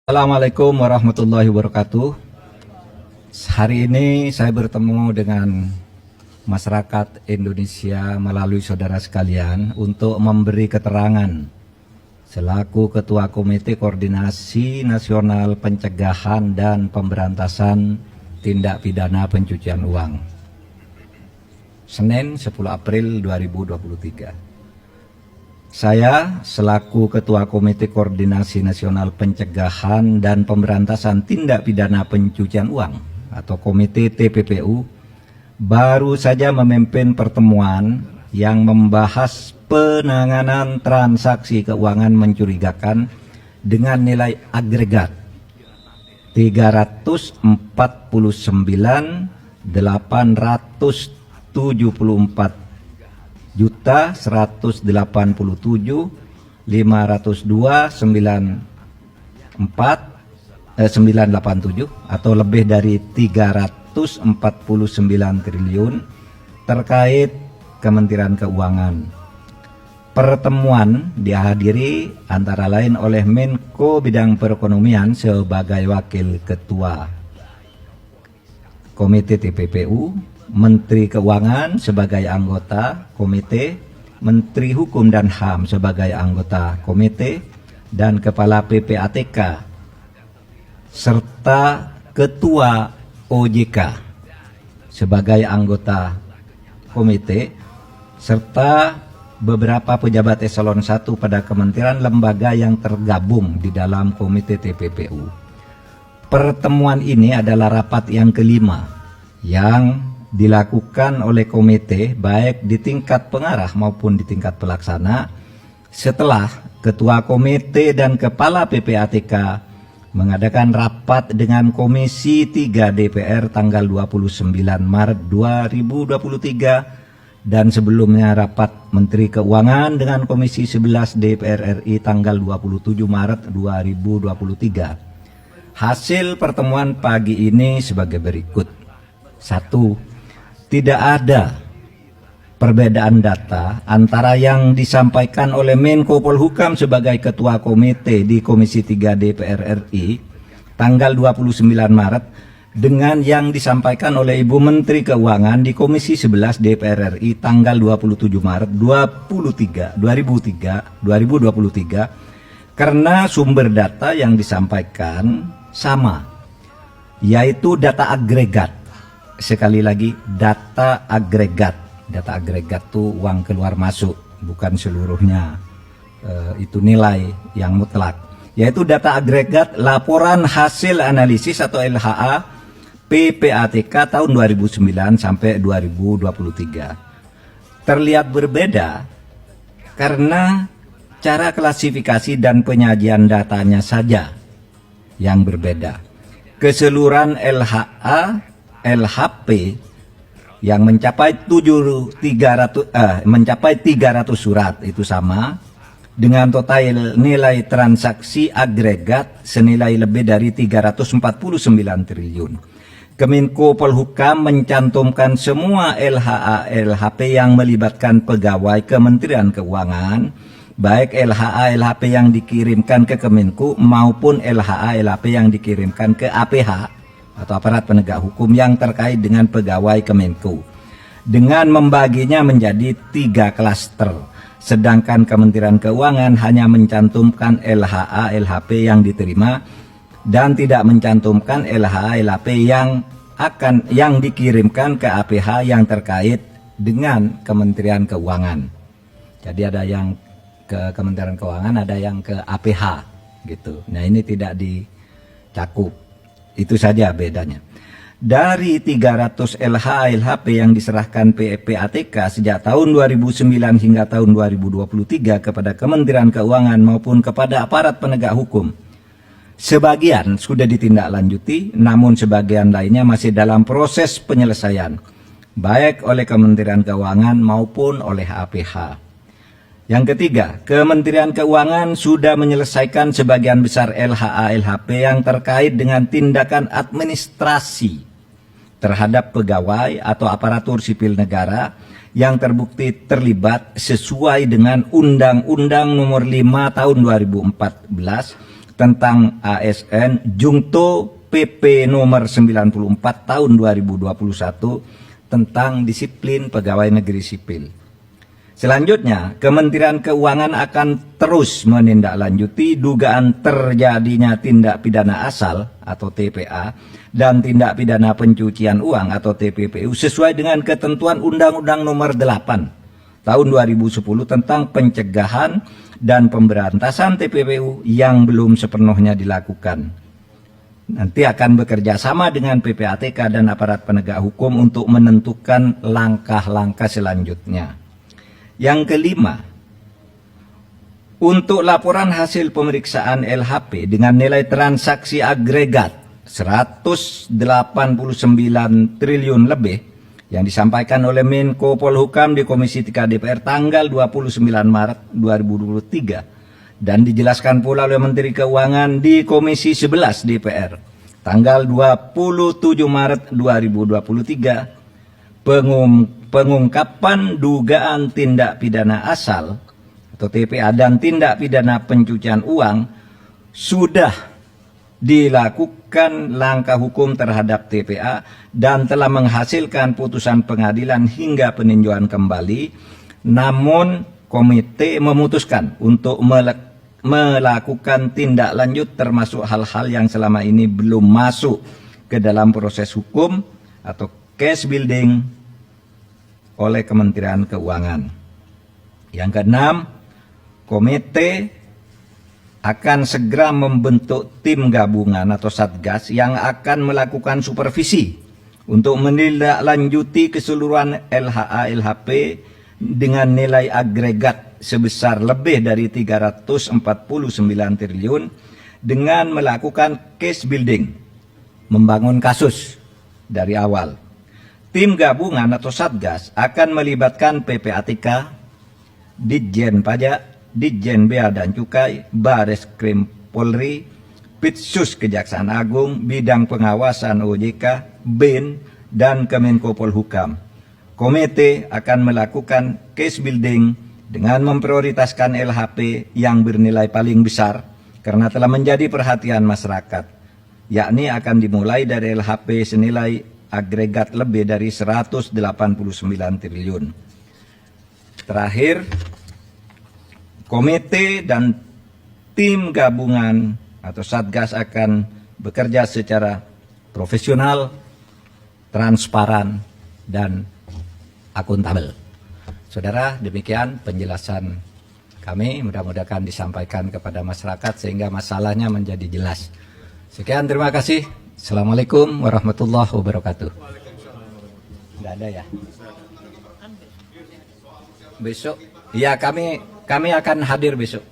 Assalamualaikum warahmatullahi wabarakatuh. Hari ini saya bertemu dengan masyarakat Indonesia melalui saudara sekalian untuk memberi keterangan selaku Ketua Komite Koordinasi Nasional Pencegahan dan Pemberantasan Tindak Pidana Pencucian Uang. Senin 10 April 2023. Saya selaku Ketua Komite Koordinasi Nasional Pencegahan dan Pemberantasan Tindak Pidana Pencucian Uang atau Komite TPPU baru saja memimpin pertemuan yang membahas penanganan transaksi keuangan mencurigakan dengan nilai agregat 349.874 juta 187.502.987 atau lebih dari 349 triliun terkait Kementerian Keuangan. Pertemuan dihadiri antara lain oleh Menko Bidang Perekonomian sebagai Wakil Ketua Komite TPPU, Menteri Keuangan sebagai anggota komite, Menteri Hukum dan HAM sebagai anggota komite, dan Kepala PPATK, serta Ketua OJK sebagai anggota komite, serta beberapa pejabat eselon 1 pada kementerian lembaga yang tergabung di dalam komite TPPU. Pertemuan ini adalah rapat yang kelima yang dilakukan oleh komite baik di tingkat pengarah maupun di tingkat pelaksana setelah Ketua Komite dan Kepala PPATK mengadakan rapat dengan Komisi 3 DPR tanggal 29 Maret 2023 dan sebelumnya rapat Menteri Keuangan dengan Komisi 11 DPR RI tanggal 27 Maret 2023. Hasil pertemuan pagi ini sebagai berikut. 1. Tidak ada perbedaan data antara yang disampaikan oleh Menko Polhukam sebagai Ketua Komite di Komisi 3 DPR RI tanggal 29 Maret dengan yang disampaikan oleh Ibu Menteri Keuangan di Komisi 11 DPR RI tanggal 27 Maret 2023 karena sumber data yang disampaikan sama, yaitu data agregat. Sekali lagi, data agregat. Data agregat itu uang keluar masuk, bukan seluruhnya itu nilai yang mutlak. Yaitu data agregat laporan hasil analisis atau LHA PPATK tahun 2009 sampai 2023. Terlihat berbeda karena cara klasifikasi dan penyajian datanya saja yang berbeda. Keseluruhan LHP yang mencapai 300 surat itu sama dengan total nilai transaksi agregat senilai lebih dari 349 triliun. Kemenko Polhukam mencantumkan semua LHA-LHP yang melibatkan pegawai Kementerian Keuangan, baik LHA-LHP yang dikirimkan ke Kemenko maupun LHA-LHP yang dikirimkan ke APH atau aparat penegak hukum yang terkait dengan pegawai Kemenko, dengan membaginya menjadi 3 klaster, sedangkan Kementerian Keuangan hanya mencantumkan LHA-LHP yang diterima dan tidak mencantumkan LHA-LHP yang dikirimkan ke APH yang terkait dengan Kementerian Keuangan. Jadi ada yang ke Kementerian Keuangan, ada yang ke APH gitu. Nah, ini tidak dicakup. Itu saja bedanya. Dari 300 LHA-LHP yang diserahkan PPATK sejak tahun 2009 hingga tahun 2023 kepada Kementerian Keuangan maupun kepada aparat penegak hukum, sebagian sudah ditindaklanjuti, namun sebagian lainnya masih dalam proses penyelesaian, baik oleh Kementerian Keuangan maupun oleh APH. Yang ketiga, Kementerian Keuangan sudah menyelesaikan sebagian besar LHA-LHP yang terkait dengan tindakan administrasi terhadap pegawai atau aparatur sipil negara yang terbukti terlibat sesuai dengan Undang-Undang Nomor 5 Tahun 2014 tentang ASN Jungto PP nomor 94 tahun 2021 tentang disiplin pegawai negeri sipil. Selanjutnya, Kementerian Keuangan akan terus menindaklanjuti dugaan terjadinya tindak pidana asal atau TPA dan tindak pidana pencucian uang atau TPPU sesuai dengan ketentuan Undang-Undang Nomor 8 Tahun 2010 tentang pencegahan dan pemberantasan TPPU yang belum sepenuhnya dilakukan. Nanti akan bekerja sama dengan PPATK dan aparat penegak hukum untuk menentukan langkah-langkah selanjutnya. Yang kelima, untuk laporan hasil pemeriksaan LHP dengan nilai transaksi agregat 189 triliun lebih yang disampaikan oleh Menko Polhukam di Komisi 3 DPR tanggal 29 Maret 2023 dan dijelaskan pula oleh Menteri Keuangan di Komisi 11 DPR tanggal 27 Maret 2023 pengungkapan dugaan tindak pidana asal atau TPA dan tindak pidana pencucian uang sudah dilakukan langkah hukum terhadap TPA dan telah menghasilkan putusan pengadilan hingga peninjauan kembali. Namun komite memutuskan untuk melakukan tindak lanjut termasuk hal-hal yang selama ini belum masuk ke dalam proses hukum atau case building oleh Kementerian Keuangan. Yang keenam, komite akan segera membentuk tim gabungan atau satgas yang akan melakukan supervisi untuk menindaklanjuti keseluruhan LHA LHP dengan nilai agregat sebesar lebih dari 349 triliun dengan melakukan case building, membangun kasus dari awal. Tim gabungan atau satgas akan melibatkan PPATK, Ditjen Pajak, Ditjen Bea dan Cukai, Baris Krim Polri, Pitsus Kejaksaan Agung, Bidang Pengawasan OJK, BIN, dan Kemenko Polhukam. Komite akan melakukan case building dengan memprioritaskan LHP yang bernilai paling besar karena telah menjadi perhatian masyarakat, yakni akan dimulai dari LHP senilai agregat lebih dari 189 triliun. Terakhir, komite dan tim gabungan atau satgas akan bekerja secara profesional, transparan, dan akuntabel. Saudara, demikian penjelasan kami. Mudah-mudahan disampaikan kepada masyarakat sehingga masalahnya menjadi jelas. Sekian, terima kasih. Assalamualaikum warahmatullahi wabarakatuh. Tidak ada ya? Besok? Ya, kami akan hadir besok.